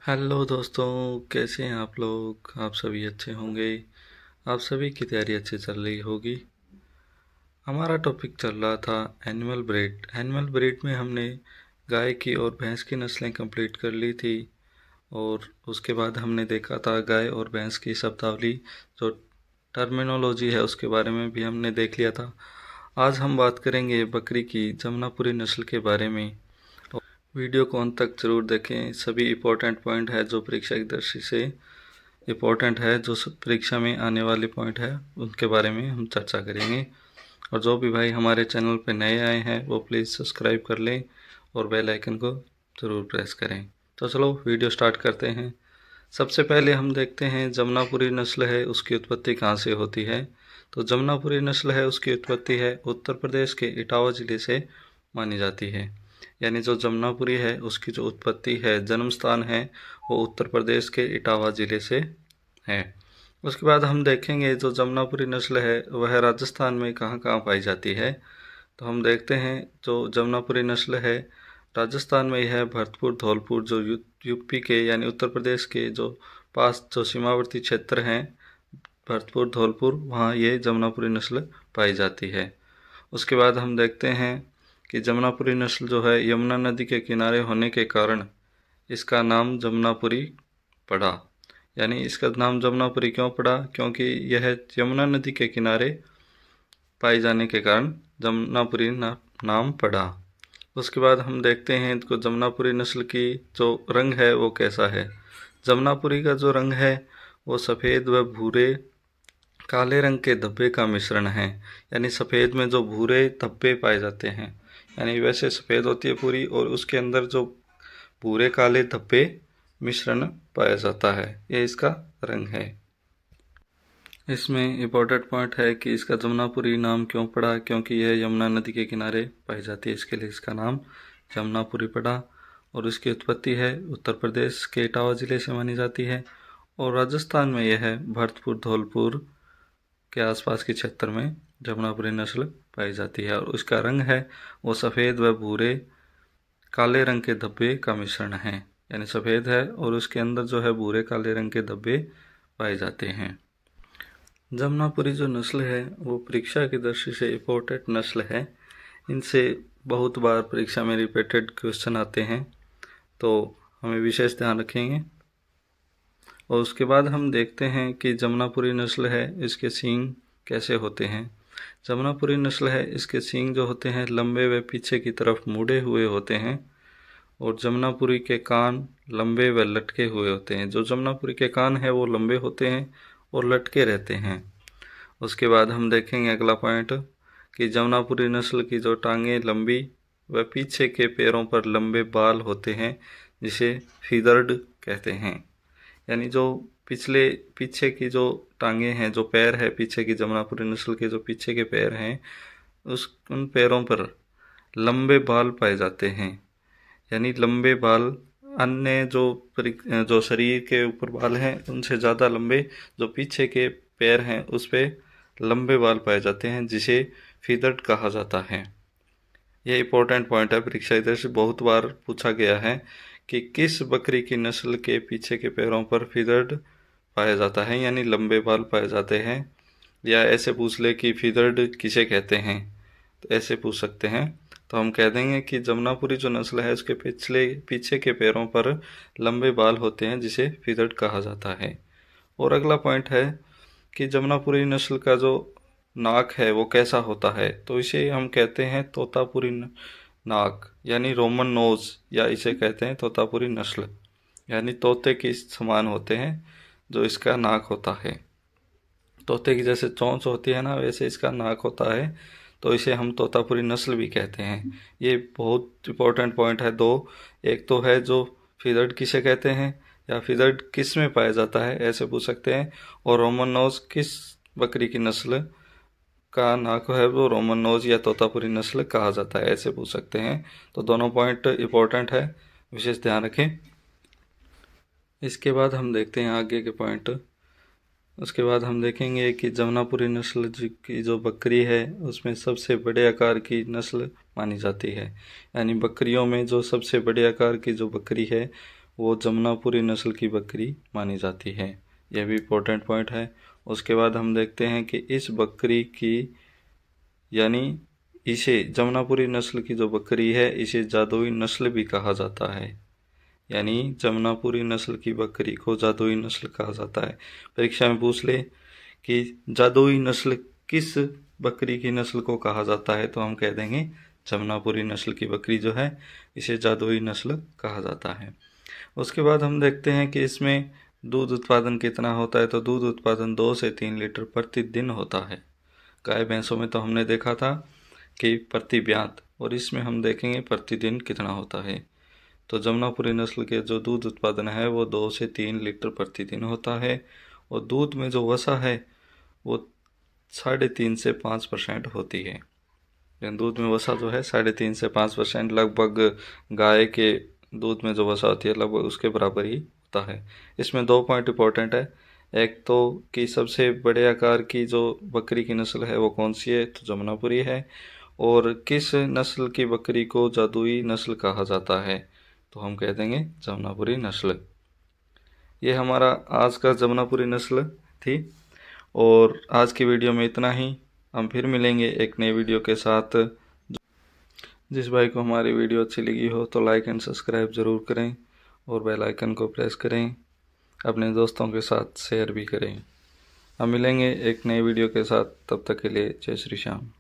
Hello दोस्तों, कैसे हैं आप लोग। आप सभी अच्छे होंगे। आप सभी की तैयारी अच्छी चल रही होगी। हमारा टॉपिक चल रहा था एनिमल ब्रीड। एनिमल ब्रीड में हमने गाय की और भैंस की नस्लें कंप्लीट कर ली थी और उसके बाद हमने देखा था गाय और भैंस की शब्दावली, जो टर्मिनोलॉजी है उसके बारे में भी हमने देख लिया था। आज हम बात करेंगे बकरी की जमुनापुरी नस्ल के बारे में। वीडियो को अंत तक जरूर देखें। सभी इम्पोर्टेंट पॉइंट है जो परीक्षा की दृष्टि से इम्पोर्टेंट है, जो परीक्षा में आने वाले पॉइंट है उनके बारे में हम चर्चा करेंगे। और जो भी भाई हमारे चैनल पर नए आए हैं वो प्लीज़ सब्सक्राइब कर लें और बेल आइकन को ज़रूर प्रेस करें। तो चलो वीडियो स्टार्ट करते हैं। सबसे पहले हम देखते हैं जमुनापुरी नस्ल है उसकी उत्पत्ति कहाँ से होती है। तो जमुनापुरी नस्ल है उसकी उत्पत्ति है उत्तर प्रदेश के इटावा ज़िले से मानी जाती है। यानी जो जमुनापुरी है उसकी जो उत्पत्ति है, जन्म स्थान है, वो उत्तर प्रदेश के इटावा ज़िले से है। उसके बाद हम देखेंगे जो जमुनापुरी नस्ल है वह राजस्थान में कहाँ कहाँ पाई जाती है। तो हम देखते हैं जो जमुनापुरी नस्ल है राजस्थान में है भरतपुर, धौलपुर, जो यूपी के यानी उत्तर प्रदेश के जो पास जो सीमावर्ती क्षेत्र हैं भरतपुर, धौलपुर, वहाँ ये जमुनापुरी नस्ल पाई जाती है। उसके बाद हम देखते हैं कि जमुनापुरी नस्ल जो है यमुना नदी के किनारे होने के कारण इसका नाम जमुनापुरी पड़ा। यानी इसका नाम जमुनापुरी क्यों पड़ा, क्योंकि यह यमुना नदी के किनारे पाए जाने के कारण जमुनापुरी नाम पड़ा। उसके बाद हम देखते हैं तो जमुनापुरी नस्ल की जो रंग है वो कैसा है। जमुनापुरी का जो रंग है वो सफ़ेद व भूरे काले रंग के धब्बे का मिश्रण है। यानी सफ़ेद में जो भूरे धब्बे पाए जाते हैं, यानी वैसे सफ़ेद होती है पूरी और उसके अंदर जो भूरे काले धब्बे मिश्रण पाया जाता है, ये इसका रंग है। इसमें इम्पोर्टेंट पॉइंट है कि इसका जमुनापुरी नाम क्यों पड़ा, क्योंकि यह यमुना नदी के किनारे पाई जाती है, इसके लिए इसका नाम जमुनापुरी पड़ा। और इसकी उत्पत्ति है उत्तर प्रदेश के इटावा ज़िले से मानी जाती है और राजस्थान में यह है भरतपुर, धौलपुर के आसपास के क्षेत्र में जमुनापुरी नस्ल पाई जाती है। और उसका रंग है वो सफ़ेद व भूरे काले रंग के धब्बे का मिश्रण है। यानी सफ़ेद है और उसके अंदर जो है भूरे काले रंग के धब्बे पाए जाते हैं। जमुनापुरी जो नस्ल है वो परीक्षा की दृष्टि से इम्पोर्टेंट नस्ल है। इनसे बहुत बार परीक्षा में रिपीटेड क्वेश्चन आते हैं, तो हमें विशेष ध्यान रखेंगे। और उसके बाद हम देखते हैं कि जमुनापुरी नस्ल है इसके सींग कैसे होते हैं। जमुनापुरी नस्ल है इसके सींग जो होते हैं लंबे व पीछे की तरफ मुड़े हुए होते हैं और जमुनापुरी के कान लंबे व लटके हुए होते हैं। जो जमुनापुरी के कान है वो लंबे होते हैं और लटके रहते हैं। उसके बाद हम देखेंगे अगला पॉइंट कि जमुनापुरी नस्ल की जो टांगें लंबी व पीछे के पैरों पर लंबे बाल होते हैं, जिसे फीदर्ड कहते हैं। यानी जो पीछे की जो टांगें हैं, जो पैर है पीछे की जमुनापुरी नस्ल के जो पीछे के पैर हैं, उन पैरों पर लंबे बाल पाए जाते हैं। यानी लंबे बाल अन्य जो शरीर के ऊपर बाल हैं उनसे ज़्यादा लंबे जो पीछे के पैर हैं उस पे लंबे बाल पाए जाते हैं, जिसे फीदर्ड कहा जाता है। यह इंपॉर्टेंट पॉइंट है, परीक्षा इधर से बहुत बार पूछा गया है कि किस बकरी की नस्ल के पीछे के पैरों पर फीदर्ड पाया जाता है, यानी लंबे बाल पाए जाते हैं। या ऐसे पूछ ले कि फीदर्ड किसे कहते हैं, तो ऐसे पूछ सकते हैं। तो हम कह देंगे कि जमुनापुरी जो नस्ल है उसके पीछे के पैरों पर लंबे बाल होते हैं, जिसे फीदर्ड कहा जाता है। और अगला पॉइंट है कि जमुनापुरी नस्ल का जो नाक है वो कैसा होता है, तो इसे हम कहते हैं तोतापुरी नाक, यानी रोमन नोज, या इसे कहते हैं तोतापुरी नस्ल। यानी तोते के समान होते हैं जो इसका नाक होता है। तोते की जैसे चोंच होती है ना, वैसे इसका नाक होता है, तो इसे हम तोतापुरी नस्ल भी कहते हैं। ये बहुत इंपॉर्टेंट पॉइंट है दो। एक तो है जो फीदर्ड किसे कहते हैं या फीदर्ड किस में पाया जाता है, ऐसे पूछ सकते हैं। और रोमन नोज किस बकरी की नस्ल का नाक है वो रोमन नोज या तोतापुरी नस्ल कहा जाता है, ऐसे पूछ सकते हैं। तो दोनों पॉइंट इंपॉर्टेंट है, विशेष ध्यान रखें। इसके बाद हम देखते हैं आगे के पॉइंट। उसके बाद हम देखेंगे कि जमुनापुरी नस्ल की जो बकरी है उसमें सबसे बड़े आकार की नस्ल मानी जाती है। यानी बकरियों में जो सबसे बड़े आकार की जो बकरी है वो जमुनापुरी नस्ल की बकरी मानी जाती है। यह भी इम्पोर्टेंट पॉइंट है। उसके बाद हम देखते हैं कि इस बकरी की यानी इसे जमुनापुरी नस्ल की जो बकरी है इसे जादुई नस्ल भी कहा जाता है। यानी जमुनापुरी नस्ल की बकरी को जादुई नस्ल कहा जाता है। परीक्षा में पूछ ले कि जादुई नस्ल किस बकरी की नस्ल को कहा जाता है, तो हम कह देंगे जमुनापुरी नस्ल की बकरी जो है इसे जादुई नस्ल कहा जाता है। उसके बाद हम देखते हैं कि इसमें दूध उत्पादन कितना होता है, तो दूध उत्पादन 2 से 3 लीटर प्रतिदिन होता है। गाय भैंसों में तो हमने देखा था कि प्रति ब्यात, और इसमें हम देखेंगे प्रतिदिन कितना होता है। तो जमुनापुरी नस्ल के जो दूध उत्पादन है वो 2 से 3 लीटर प्रतिदिन होता है, और दूध में जो वसा है वो 3.5 से 5% होती है। दूध में वसा जो है 3.5 से 5%, लगभग गाय के दूध में जो वसा होती है लगभग उसके बराबर ही होता है। इसमें 2 पॉइंट इंपॉर्टेंट है। एक तो कि सबसे बड़े आकार की जो बकरी की नस्ल है वो कौन सी है, तो जमुनापुरी है। और किस नस्ल की बकरी को जादुई नस्ल कहा जाता है, तो हम कह देंगे जमुनापुरी नस्ल। ये हमारा आज का जमुनापुरी नस्ल थी, और आज की वीडियो में इतना ही। हम फिर मिलेंगे एक नई वीडियो के साथ। जिस भाई को हमारी वीडियो अच्छी लगी हो तो लाइक एंड सब्सक्राइब ज़रूर करें, और बेल आइकन को प्रेस करें, अपने दोस्तों के साथ शेयर भी करें। हम मिलेंगे एक नई वीडियो के साथ, तब तक के लिए जय श्री श्याम।